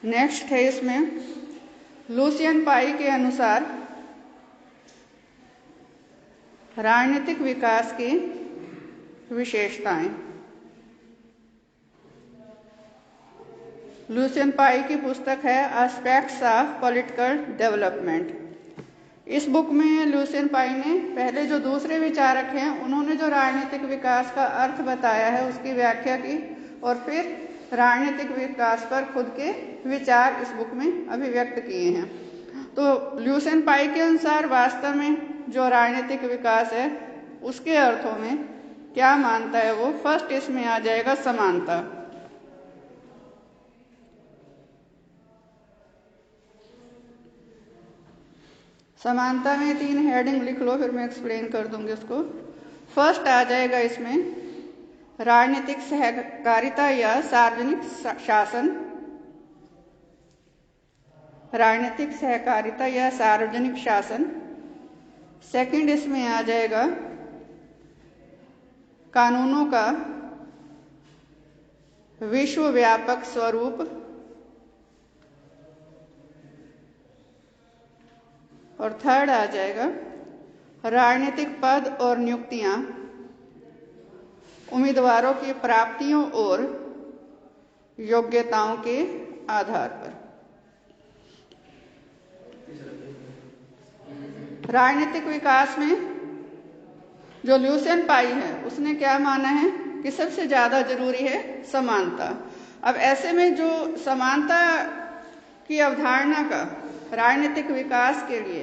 Next है इसमें Lucian पाई के अनुसार राजनीतिक विकास की विशेषताएं। लुसियन पाई की पुस्तक है एस्पेक्ट्स ऑफ पॉलिटिकल डेवलपमेंट। इस बुक में लुसियन पाई ने पहले जो दूसरे विचारक हैं उन्होंने जो राजनीतिक विकास का अर्थ बताया है उसकी व्याख्या की और फिर राजनीतिक विकास पर खुद के विचार इस बुक में अभिव्यक्त किए हैं। तो लुसियन पाई के अनुसार वास्तव में जो राजनीतिक विकास है उसके अर्थों में क्या मानता है वो फर्स्ट इसमें आ जाएगा समानता। समानता में 3 हेडिंग लिख लो, फिर मैं एक्सप्लेन कर दूंगी उसको। फर्स्ट आ जाएगा इसमें राजनीतिक सहकारिता या सार्वजनिक शासन। राजनीतिक सहकारिता या सार्वजनिक शासन। सेकंड इसमें आ जाएगा कानूनों का विश्वव्यापक स्वरूप। और थर्ड आ जाएगा राजनीतिक पद और नियुक्तियां उम्मीदवारों की प्राप्तियों और योग्यताओं के आधार पर। राजनीतिक विकास में जो लुसियन पाई है उसने क्या माना है कि सबसे ज्यादा जरूरी है समानता। अब ऐसे में जो समानता की अवधारणा का राजनीतिक विकास के लिए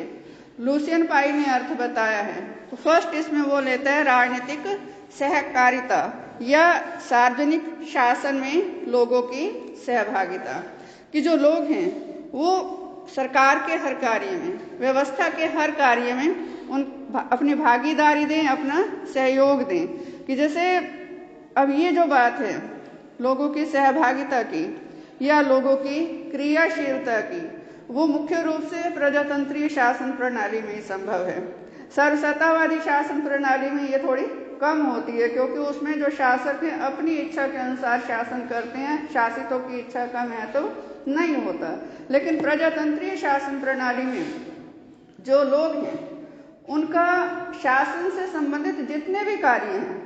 लुसियन पाई ने अर्थ बताया है तो फर्स्ट इसमें वो लेता है राजनीतिक सहकारिता या सार्वजनिक शासन में लोगों की सहभागिता, कि जो लोग हैं वो सरकार के हर कार्य में, व्यवस्था के हर कार्य में अपनी भागीदारी दें, अपना सहयोग दें। कि जैसे अब ये जो बात है लोगों की सहभागिता की या लोगों की क्रियाशीलता की, वो मुख्य रूप से प्रजातंत्रीय शासन प्रणाली में ही संभव है। सर्वसत्तावादी शासन प्रणाली में ये थोड़ी कम होती है क्योंकि उसमें जो शासक हैं अपनी इच्छा के अनुसार शासन करते हैं, शासितों की इच्छा का महत्व नहीं होता। लेकिन प्रजातंत्रीय शासन प्रणाली में जो लोग हैं उनका शासन से संबंधित जितने भी कार्य हैं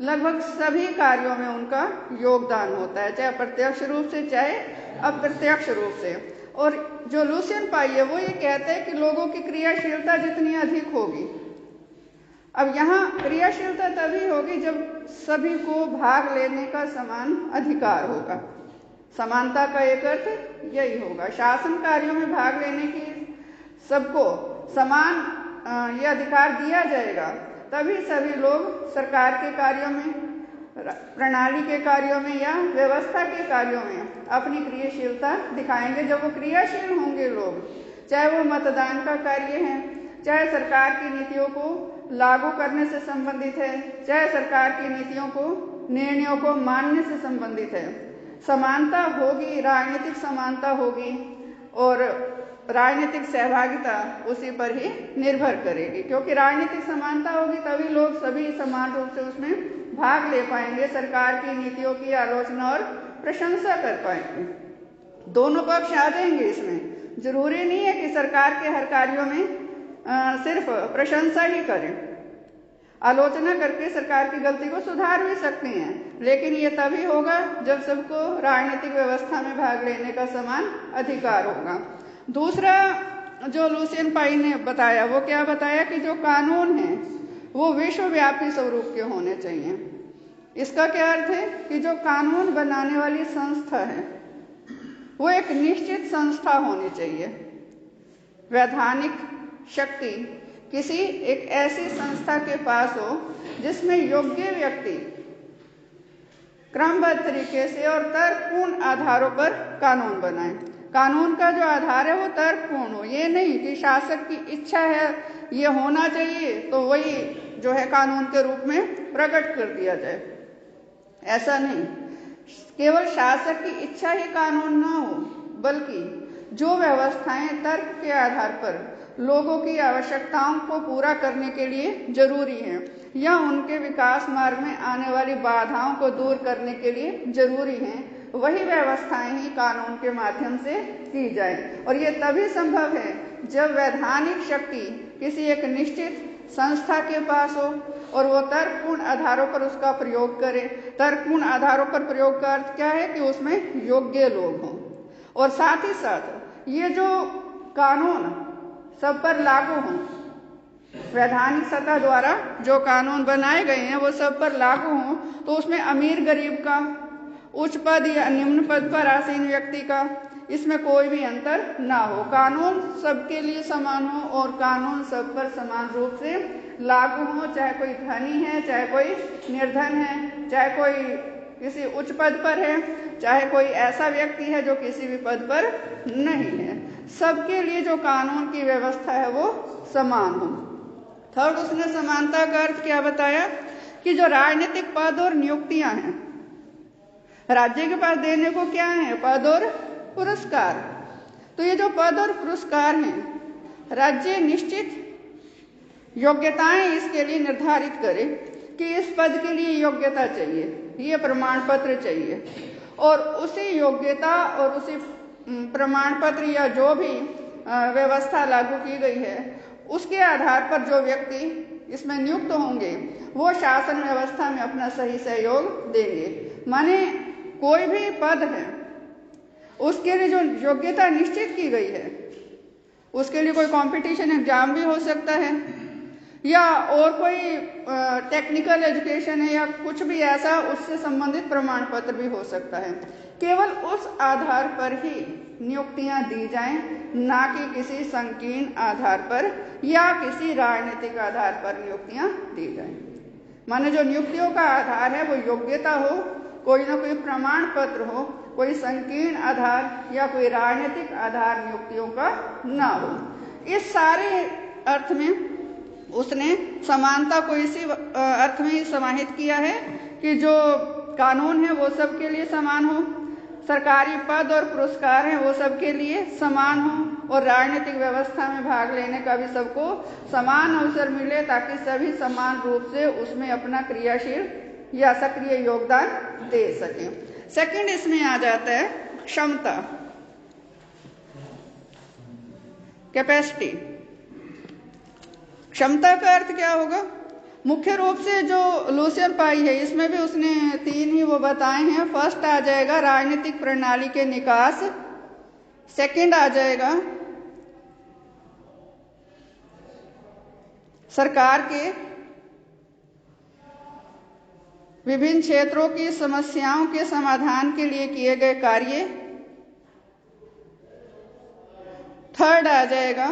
लगभग सभी कार्यों में उनका योगदान होता है, चाहे प्रत्यक्ष रूप से चाहे अप्रत्यक्ष रूप से। और जो लुसियन पाई है वो ये कहते हैं कि लोगों की क्रियाशीलता जितनी अधिक होगी, अब यहाँ क्रियाशीलता तभी होगी जब सभी को भाग लेने का समान अधिकार होगा। समानता का एक अर्थ यही होगा, शासन कार्यों में भाग लेने की सबको समान ये अधिकार दिया जाएगा, तभी सभी लोग सरकार के कार्यों में, प्रणाली के कार्यों में या व्यवस्था के कार्यों में अपनी क्रियाशीलता दिखाएंगे। जब वो क्रियाशील होंगे लोग, चाहे वो मतदान का कार्य है, चाहे सरकार की नीतियों को लागू करने से संबंधित है, चाहे सरकार की नीतियों को, निर्णयों को मानने से संबंधित है, समानता होगी, राजनीतिक समानता होगी और राजनीतिक सहभागिता उसी पर ही निर्भर करेगी। क्योंकि राजनीतिक समानता होगी तभी लोग सभी समान रूप से उसमें भाग ले पाएंगे, सरकार की नीतियों की आलोचना और प्रशंसा कर पाएंगे। दोनों पक्ष आ जाएंगे इसमें। जरूरी नहीं है कि सरकार के हर कार्यों में सिर्फ प्रशंसा ही करें, आलोचना करके सरकार की गलती को सुधार भी सकते हैं, लेकिन ये तभी होगा जब सबको राजनीतिक व्यवस्था में भाग लेने का समान अधिकार होगा। दूसरा जो लुसियन पाई ने बताया वो क्या बताया कि जो कानून है वो विश्वव्यापी स्वरूप के होने चाहिए। इसका क्या अर्थ है कि जो कानून बनाने वाली संस्था है वो एक निश्चित संस्था होनी चाहिए। वैधानिक शक्ति किसी एक ऐसी संस्था के पास हो जिसमें योग्य व्यक्ति क्रमबद्ध तरीके से और तर्कपूर्ण आधारों पर कानून बनाए। कानून का जो आधार है वो तर्कपूर्ण हो, ये नहीं कि शासक की इच्छा है ये होना चाहिए तो वही जो है कानून के रूप में प्रकट कर दिया जाए, ऐसा नहीं। केवल शासक की इच्छा ही कानून ना हो, बल्कि जो व्यवस्थाएं तर्क के आधार पर लोगों की आवश्यकताओं को पूरा करने के लिए जरूरी हैं या उनके विकास मार्ग में आने वाली बाधाओं को दूर करने के लिए जरूरी हैं, वही व्यवस्थाएं ही कानून के माध्यम से की जाए। और ये तभी संभव है जब वैधानिक शक्ति किसी एक निश्चित संस्था के पास हो और वो तर्कपूर्ण आधारों पर उसका प्रयोग करे। तर्कपूर्ण आधारों पर प्रयोग का अर्थ क्या है कि उसमें योग्य लोग हों, और साथ ही साथ ये जो कानून सब पर लागू हों, वैधानिक सत्ता द्वारा जो कानून बनाए गए हैं वो सब पर लागू हों, तो उसमें अमीर गरीब का, उच्च पद या निम्न पद पर आसीन व्यक्ति का, इसमें कोई भी अंतर ना हो। कानून सबके लिए समान हो और कानून सब पर समान रूप से लागू हो, चाहे कोई धनी है, चाहे कोई निर्धन है, चाहे कोई किसी उच्च पद पर है, चाहे कोई ऐसा व्यक्ति है जो किसी भी पद पर नहीं है। सबके लिए जो कानून की व्यवस्था है वो समान हो। थर्ड, उसने समानता का अर्थ क्या बताया कि जो राजनीतिक पद और नियुक्तियां हैं, राज्य के पास देने को क्या है? पद और पुरस्कार। तो ये जो पद और पुरस्कार हैं, राज्य निश्चित योग्यताएं इसके लिए निर्धारित करे कि इस पद के लिए योग्यता चाहिए, ये प्रमाण पत्र चाहिए, और उसी योग्यता और उसी प्रमाण पत्र या जो भी व्यवस्था लागू की गई है उसके आधार पर जो व्यक्ति इसमें नियुक्त होंगे वो शासन व्यवस्था में अपना सही सहयोग देंगे। माने कोई भी पद है उसके लिए जो योग्यता निश्चित की गई है, उसके लिए कोई कंपटीशन एग्जाम भी हो सकता है, या और कोई टेक्निकल एजुकेशन है, या कुछ भी ऐसा उससे संबंधित प्रमाण पत्र भी हो सकता है। केवल उस आधार पर ही नियुक्तियां दी जाएं, ना कि किसी संकीर्ण आधार पर या किसी राजनीतिक आधार पर नियुक्तियां दी जाएं। माने जो नियुक्तियों का आधार है वो योग्यता हो, कोई ना कोई प्रमाण पत्र हो, कोई संकीर्ण आधार या कोई राजनीतिक आधार नियुक्तियों का ना हो। इस सारे अर्थ में उसने समानता को इसी अर्थ में ही समाहित किया है कि जो कानून है वो सबके लिए समान हो, सरकारी पद और पुरस्कार हैं वो सबके लिए समान हो, और राजनीतिक व्यवस्था में भाग लेने का भी सबको समान अवसर मिले, ताकि सभी समान रूप से उसमें अपना क्रियाशील या सक्रिय योगदान दे सकें। सेकंड इसमें आ जाता है क्षमता, कैपेसिटी। क्षमता का अर्थ क्या होगा? मुख्य रूप से जो लुसियन पाई है इसमें भी उसने तीन ही वो बताए हैं। फर्स्ट आ जाएगा राजनीतिक प्रणाली के निकास, सेकंड आ जाएगा सरकार के विभिन्न क्षेत्रों की समस्याओं के समाधान के लिए किए गए कार्य, थर्ड आ जाएगा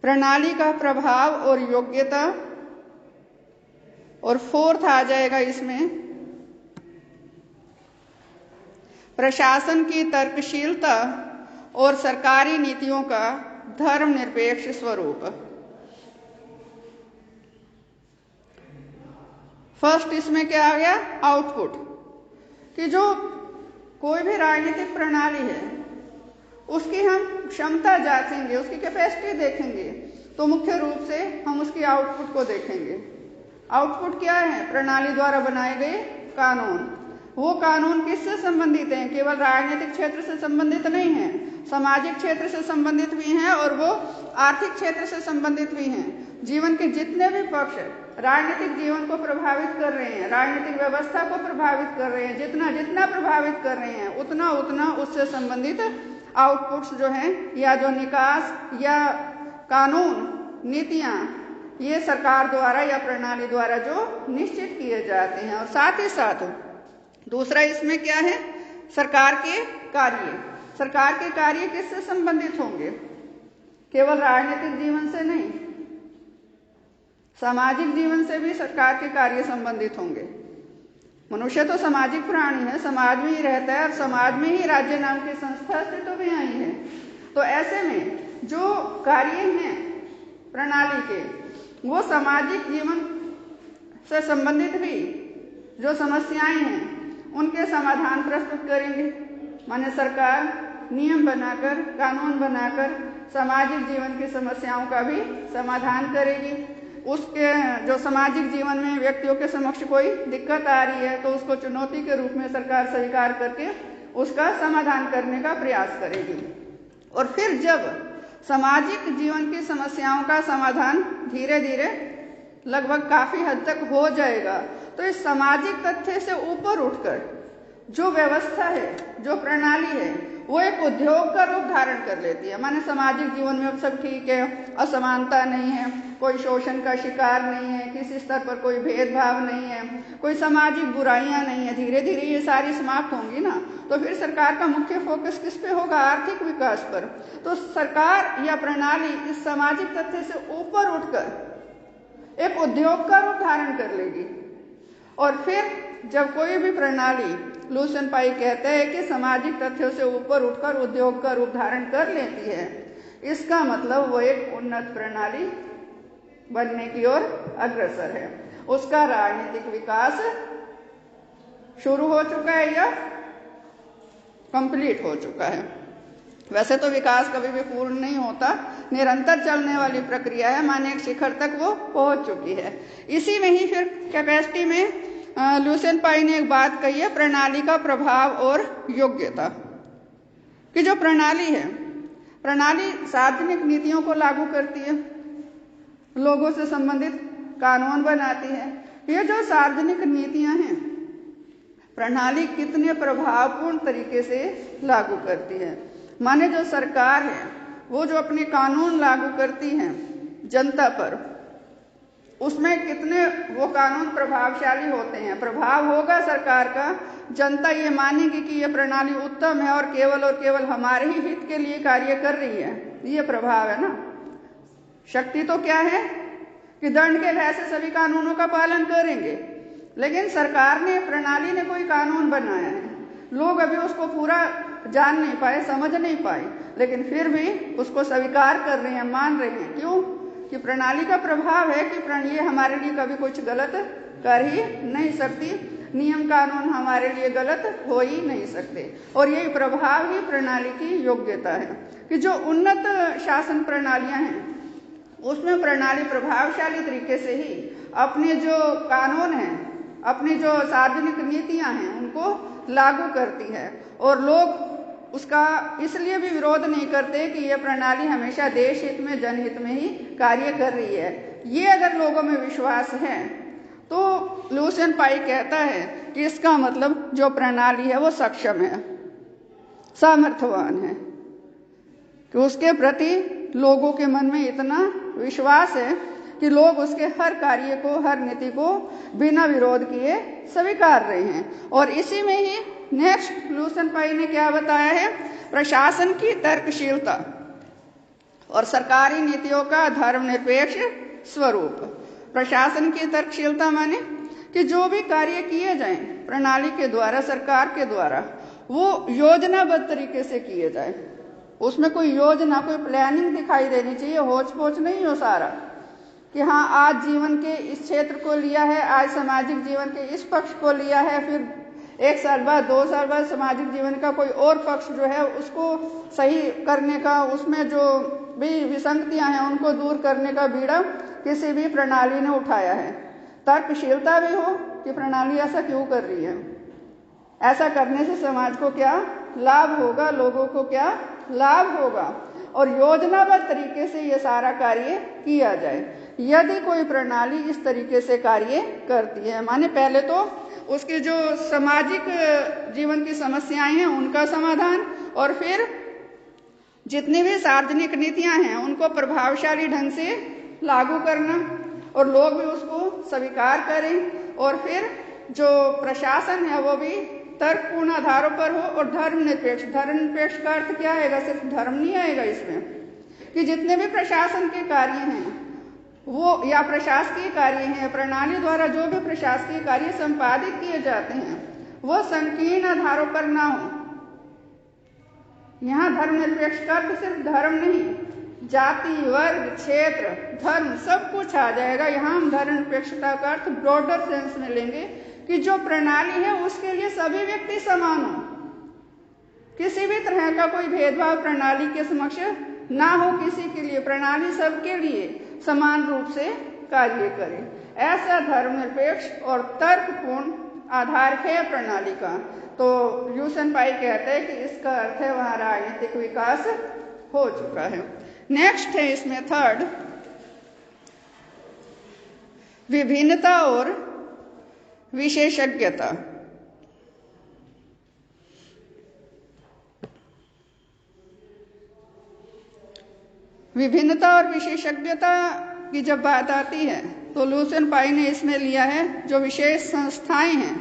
प्रणाली का प्रभाव और योग्यता, और फोर्थ आ जाएगा इसमें प्रशासन की तर्कशीलता और सरकारी नीतियों का धर्मनिरपेक्ष स्वरूप। फर्स्ट इसमें क्या आ गया? आउटपुट, कि जो कोई भी राजनीतिक प्रणाली है उसकी हम क्षमता जांचेंगे, उसकी कैपेसिटी देखेंगे, तो मुख्य रूप से हम उसकी आउटपुट को देखेंगे। आउटपुट क्या है? प्रणाली द्वारा बनाए गए कानून। वो कानून किससे संबंधित हैं? केवल राजनीतिक क्षेत्र से संबंधित नहीं है, सामाजिक क्षेत्र से संबंधित भी हैं और वो आर्थिक क्षेत्र से संबंधित भी हैं। जीवन के जितने भी पक्ष राजनीतिक जीवन को प्रभावित कर रहे हैं, राजनीतिक व्यवस्था को प्रभावित कर रहे हैं, जितना जितना प्रभावित कर रहे हैं उतना उतना उससे संबंधित आउटपुट्स जो हैं, या जो निकास या कानून नीतियां, ये सरकार द्वारा या प्रणाली द्वारा जो निश्चित किए जाते हैं। और साथ ही साथ दूसरा इसमें क्या है? सरकार के कार्य। सरकार के कार्य किससे संबंधित होंगे? केवल राजनीतिक जीवन से नहीं, सामाजिक जीवन से भी सरकार के कार्य संबंधित होंगे। मनुष्य तो सामाजिक प्राणी है, समाज में ही रहता है, और समाज में ही राज्य नाम की संस्था अस्तित्व भी आई है। तो ऐसे में जो कार्य हैं प्रणाली के, वो सामाजिक जीवन से संबंधित भी जो समस्याएं हैं उनके समाधान प्रस्तुत करेंगे। माने सरकार नियम बनाकर, कानून बनाकर सामाजिक जीवन की समस्याओं का भी समाधान करेगी। उसके जो सामाजिक जीवन में व्यक्तियों के समक्ष कोई दिक्कत आ रही है तो उसको चुनौती के रूप में सरकार स्वीकार करके उसका समाधान करने का प्रयास करेगी। और फिर जब सामाजिक जीवन की समस्याओं का समाधान धीरे धीरे लगभग काफी हद तक हो जाएगा तो इस सामाजिक तथ्य से ऊपर उठकर जो व्यवस्था है, जो प्रणाली है, वो एक उद्योग का रूप धारण कर लेती है। माने सामाजिक जीवन में अब सब ठीक है, असमानता नहीं है, कोई शोषण का शिकार नहीं है, किसी स्तर पर कोई भेदभाव नहीं है, कोई सामाजिक बुराइयां नहीं है। धीरे धीरे ये सारी समाप्त होंगी ना, तो फिर सरकार का मुख्य फोकस किस पे होगा? आर्थिक विकास पर। तो सरकार या प्रणाली इस सामाजिक तथ्य से ऊपर उठकर एक उद्योग का रूप धारण कर लेगी। और फिर जब कोई भी प्रणाली, लुसियन पाई कहते हैं कि सामाजिक तथ्यों से ऊपर उठकर उद्योग का रूप धारण कर लेती है, इसका मतलब वो एक उन्नत प्रणाली बनने की ओर अग्रसर है। उसका राजनीतिक विकास शुरू हो चुका है या कंप्लीट हो चुका है। वैसे तो विकास कभी भी पूर्ण नहीं होता, निरंतर चलने वाली प्रक्रिया है, माने एक शिखर तक वो पहुंच चुकी है। इसी में ही फिर कैपेसिटी में लुसियन पाई ने एक बात कही है, प्रणाली का प्रभाव और योग्यता। कि जो प्रणाली है, प्रणाली सार्वजनिक नीतियों को लागू करती है, लोगों से संबंधित कानून बनाती है। ये जो सार्वजनिक नीतियां हैं, प्रणाली कितने प्रभावपूर्ण तरीके से लागू करती है। माने जो सरकार है वो जो अपने कानून लागू करती है जनता पर, उसमें कितने वो कानून प्रभावशाली होते हैं। प्रभाव होगा सरकार का, जनता ये मानेगी कि ये प्रणाली उत्तम है और केवल हमारे ही हित के लिए कार्य कर रही है। ये प्रभाव है ना। शक्ति तो क्या है कि दंड के भय से सभी कानूनों का पालन करेंगे, लेकिन सरकार ने, प्रणाली ने कोई कानून बनाया है, लोग अभी उसको पूरा जान नहीं पाए, समझ नहीं पाए, लेकिन फिर भी उसको स्वीकार कर रहे हैं, मान रहे हैं। क्यों? कि प्रणाली का प्रभाव है कि प्रणाली हमारे लिए कभी कुछ गलत कर ही नहीं सकती, नियम कानून हमारे लिए गलत हो ही नहीं सकते। और यही प्रभाव ही प्रणाली की योग्यता है कि जो उन्नत शासन प्रणालियां हैं उसमें प्रणाली प्रभावशाली तरीके से ही अपने जो कानून हैं, अपनी जो सार्वजनिक नीतियां हैं, उनको लागू करती है। और लोग उसका इसलिए भी विरोध नहीं करते कि यह प्रणाली हमेशा देश हित में, जनहित में ही कार्य कर रही है। ये अगर लोगों में विश्वास है तो लुसियन पाई कहता है कि इसका मतलब जो प्रणाली है वो सक्षम है, सामर्थ्यवान है, कि उसके प्रति लोगों के मन में इतना विश्वास है कि लोग उसके हर कार्य को, हर नीति को बिना विरोध किए स्वीकार रहे हैं। और इसी में ही नेक्स्ट लुसियन पाई ने क्या बताया है? प्रशासन की तर्कशीलता और सरकारी नीतियों का धर्मनिरपेक्ष स्वरूप। प्रशासन की तर्कशीलता माने कि जो भी कार्य किए जाएं प्रणाली के द्वारा, सरकार के द्वारा, वो योजनाबद्ध तरीके से किए जाए। उसमें कोई योजना, कोई प्लानिंग दिखाई देनी चाहिए, होच पोच नहीं हो सारा कि हाँ आज जीवन के इस क्षेत्र को लिया है, आज सामाजिक जीवन के इस पक्ष को लिया है, फिर 1 साल बाद, 2 साल बाद सामाजिक जीवन का कोई और पक्ष जो है उसको सही करने का, उसमें जो भी विसंगतियां हैं उनको दूर करने का बीड़ा किसी भी प्रणाली ने उठाया है। तर्कशीलता भी हो कि प्रणाली ऐसा क्यों कर रही है, ऐसा करने से समाज को क्या लाभ होगा, लोगों को क्या लाभ होगा, और योजनाबद्ध तरीके से ये सारा कार्य किया जाए। यदि कोई प्रणाली इस तरीके से कार्य करती है, माने पहले तो उसकी जो सामाजिक जीवन की समस्याएं हैं उनका समाधान, और फिर जितनी भी सार्वजनिक नीतियां हैं उनको प्रभावशाली ढंग से लागू करना और लोग भी उसको स्वीकार करें, और फिर जो प्रशासन है वो भी तर्कपूर्ण आधारों पर हो और धर्मनिरपेक्ष। धर्मनिरपेक्ष का अर्थ क्या आएगा? सिर्फ धर्म नहीं आएगा इसमें, कि जितने भी प्रशासन के कार्य हैं वो, या प्रशासकीय कार्य हैं, प्रणाली द्वारा जो भी प्रशासकीय कार्य संपादित किए जाते हैं वो संकीर्ण आधारों पर ना हो। यहाँ धर्मनिरपेक्ष का अर्थ सिर्फ धर्म नहीं, जाति, वर्ग, क्षेत्र, धर्म सब कुछ आ जाएगा। यहाँ हम धर्मनिरपेक्षता का अर्थ ब्रॉडर सेंस में लेंगे कि जो प्रणाली है उसके लिए सभी व्यक्ति समान हो, किसी भी तरह का कोई भेदभाव प्रणाली के समक्ष ना हो किसी के लिए। प्रणाली सबके लिए समान रूप से कार्य करे। ऐसा धर्मनिरपेक्ष और तर्कपूर्ण आधार है प्रणाली का। तो ल्यूसेन पाई कहते हैं कि इसका अर्थ है वहां राजनीतिक विकास हो चुका है। नेक्स्ट है इसमें थर्ड, विभिन्नता और विशेषज्ञता। विभिन्नता और विशेषज्ञता की जब बात आती है तो ल्यूसेन पाई ने इसमें लिया है जो विशेष संस्थाएं हैं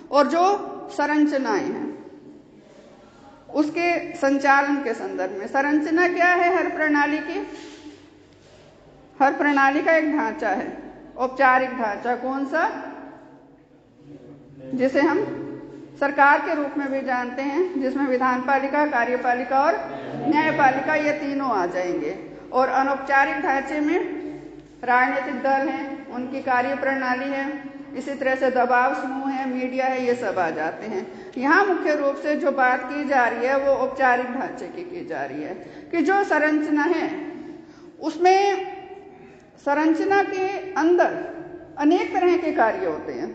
और जो संरचनाएं हैं उसके संचालन के संदर्भ में। संरचना क्या है हर प्रणाली की? हर प्रणाली का एक ढांचा है, औपचारिक ढांचा। कौन सा? जिसे हम सरकार के रूप में भी जानते हैं, जिसमें विधानपालिका, कार्यपालिका और न्यायपालिका ये तीनों आ जाएंगे। और अनौपचारिक ढांचे में राजनीतिक दल हैं, उनकी कार्य प्रणाली है, इसी तरह से दबाव समूह है, मीडिया है, ये सब आ जाते हैं। यहाँ मुख्य रूप से जो बात की जा रही है वो औपचारिक ढांचे की जा रही है कि जो संरचना है उसमें संरचना के अंदर अनेक तरह के कार्य होते हैं।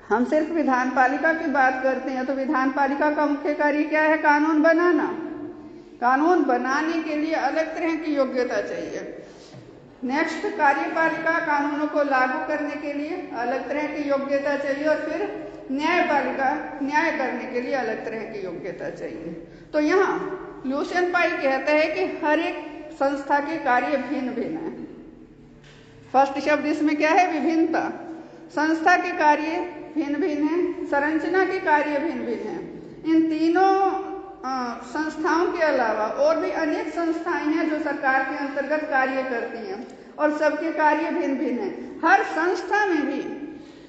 हम सिर्फ विधानपालिका की बात करते हैं तो विधानपालिका का मुख्य कार्य क्या है? कानून बनाना। कानून बनाने के लिए अलग तरह की योग्यता चाहिए। नेक्स्ट, कार्यपालिका, कानूनों को लागू करने के लिए अलग तरह की योग्यता चाहिए। और फिर न्यायपालिका, न्याय करने के लिए अलग तरह की योग्यता चाहिए। तो यहाँ ल्यूसेन पाई कहता है कि हर एक संस्था के कार्य भिन्न भिन्न है। फर्स्ट शब्द इसमें क्या है? विभिन्नता। संस्था के कार्य भिन्न भिन्न है, संरचना के कार्य भिन्न भिन्न है। इन तीनों संस्थाओं के अलावा और भी अनेक संस्थाएं हैं जो सरकार के अंतर्गत कार्य करती हैं और सबके कार्य भिन्न भिन्न हैं। हर संस्था में भी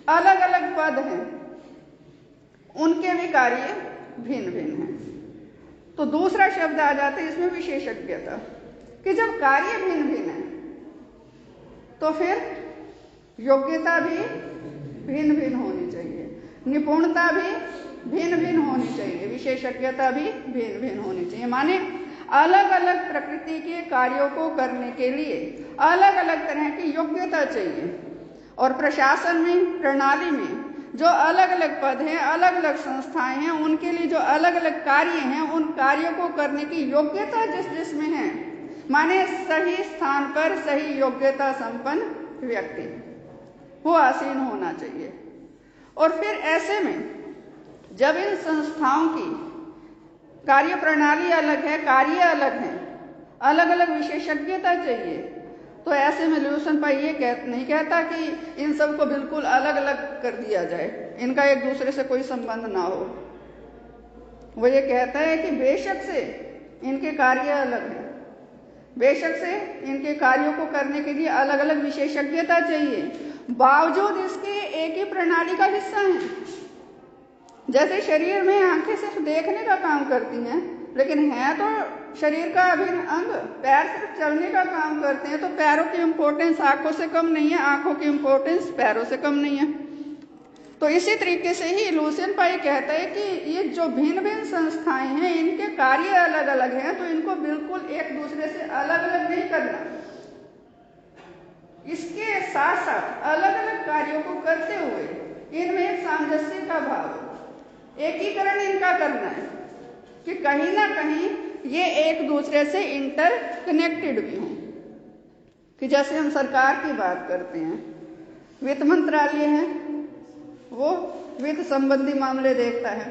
अलग अलग पद हैं, उनके भी कार्य भिन्न भिन्न हैं। तो दूसरा शब्द आ जाता है इसमें विशेषज्ञता, कि जब कार्य भिन्न भिन्न है तो फिर योग्यता भी भिन्न भिन्न होनी चाहिए, निपुणता भी भिन्न भिन्न होनी चाहिए, विशेषज्ञता भी भिन्न भिन्न होनी चाहिए। माने अलग अलग प्रकृति के कार्यों को करने के लिए अलग अलग तरह की योग्यता चाहिए। और प्रशासन में, प्रणाली में जो अलग अलग पद हैं, अलग अलग संस्थाएं हैं, उनके लिए जो अलग अलग कार्य हैं, उन कार्यों को करने की योग्यता जिसमें है, माने सही स्थान पर सही योग्यता संपन्न व्यक्ति वो आसीन होना चाहिए। और फिर ऐसे में जब इन संस्थाओं की कार्य प्रणाली अलग है, कार्य अलग है, अलग अलग विशेषज्ञता चाहिए, तो ऐसे में ल्यूसेन पाई ये नहीं कहता कि इन सब को बिल्कुल अलग अलग कर दिया जाए, इनका एक दूसरे से कोई संबंध ना हो। वो ये कहता है कि बेशक से इनके कार्य अलग हैं, बेशक से इनके कार्यों को करने के लिए अलग अलग विशेषज्ञता चाहिए, बावजूद इसके एक ही प्रणाली का हिस्सा है। जैसे शरीर में आंखें सिर्फ देखने का काम करती हैं, लेकिन है तो शरीर का अभिन्न अंग। पैर सिर्फ चलने का काम करते हैं, तो पैरों की इम्पोर्टेंस आंखों से कम नहीं है, आंखों की इम्पोर्टेंस पैरों से कम नहीं है। तो इसी तरीके से ही ल्यूसेन पाई कहता है कि ये जो भिन्न भिन्न संस्थाएं हैं, इनके कार्य अलग अलग हैं, तो इनको बिल्कुल एक दूसरे से अलग अलग नहीं करना। इसके साथ साथ अलग अलग कार्यों को करते हुए इनमें एक सामंजस्य का भाव, एकीकरण इनका करना है कि कहीं ना कहीं ये एक दूसरे से इंटर कनेक्टेड भी हों। कि जैसे हम सरकार की बात करते हैं, वित्त मंत्रालय है वो वित्त संबंधी मामले देखता है,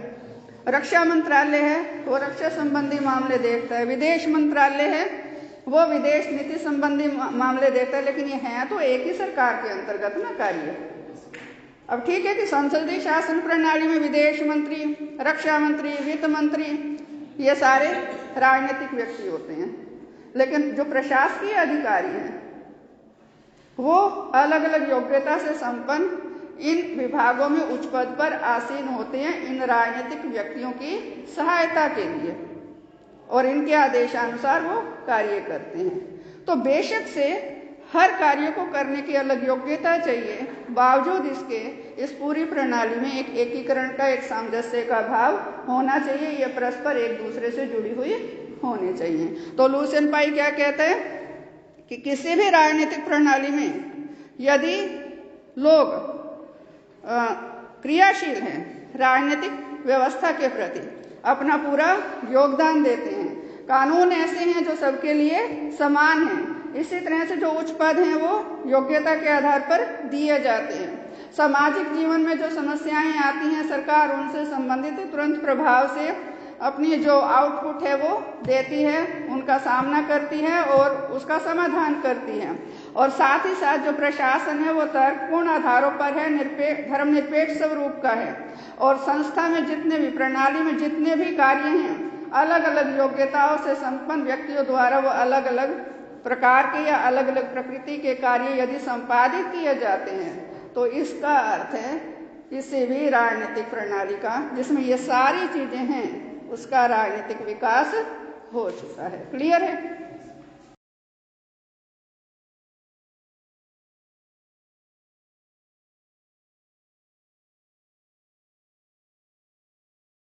रक्षा मंत्रालय है वो रक्षा संबंधी मामले देखता है, विदेश मंत्रालय है वो विदेश नीति संबंधी मामले देखता है। लेकिन ये है तो एक ही सरकार के अंतर्गत ना कार्य। अब ठीक है कि संसदीय शासन प्रणाली में विदेश मंत्री, रक्षा मंत्री, वित्त मंत्री ये सारे राजनीतिक व्यक्ति होते हैं, लेकिन जो प्रशासकीय अधिकारी हैं वो अलग अलग योग्यता से संपन्न इन विभागों में उच्च पद पर आसीन होते हैं इन राजनीतिक व्यक्तियों की सहायता के लिए, और इनके आदेशानुसार वो कार्य करते हैं। तो बेशक से हर कार्य को करने की अलग योग्यता चाहिए, बावजूद इसके इस पूरी प्रणाली में एक एकीकरण का, एक सामंजस्य का भाव होना चाहिए। ये परस्पर एक दूसरे से जुड़ी हुई होनी चाहिए। तो ल्यूसेन पाई क्या कहता है कि किसी भी राजनीतिक प्रणाली में यदि लोग क्रियाशील हैं, राजनीतिक व्यवस्था के प्रति अपना पूरा योगदान देते हैं, कानून ऐसे हैं जो सबके लिए समान हैं, इसी तरह से जो उच्च पद हैं वो योग्यता के आधार पर दिए जाते हैं, सामाजिक जीवन में जो समस्याएं आती हैं सरकार उनसे संबंधित तुरंत प्रभाव से अपनी जो आउटपुट है वो देती है, उनका सामना करती है और उसका समाधान करती है। और साथ ही साथ जो प्रशासन है वो तर्कपूर्ण आधारों पर है, धर्मनिरपेक्ष स्वरूप का है और संस्था में जितने भी, प्रणाली में जितने भी कार्य हैं अलग अलग योग्यताओं से संपन्न व्यक्तियों द्वारा वो अलग अलग प्रकार के या अलग अलग प्रकृति के कार्य यदि संपादित किए जाते हैं तो इसका अर्थ है किसी भी राजनीतिक प्रणाली का जिसमें ये सारी चीजें हैं उसका राजनीतिक विकास हो चुका है। क्लियर है?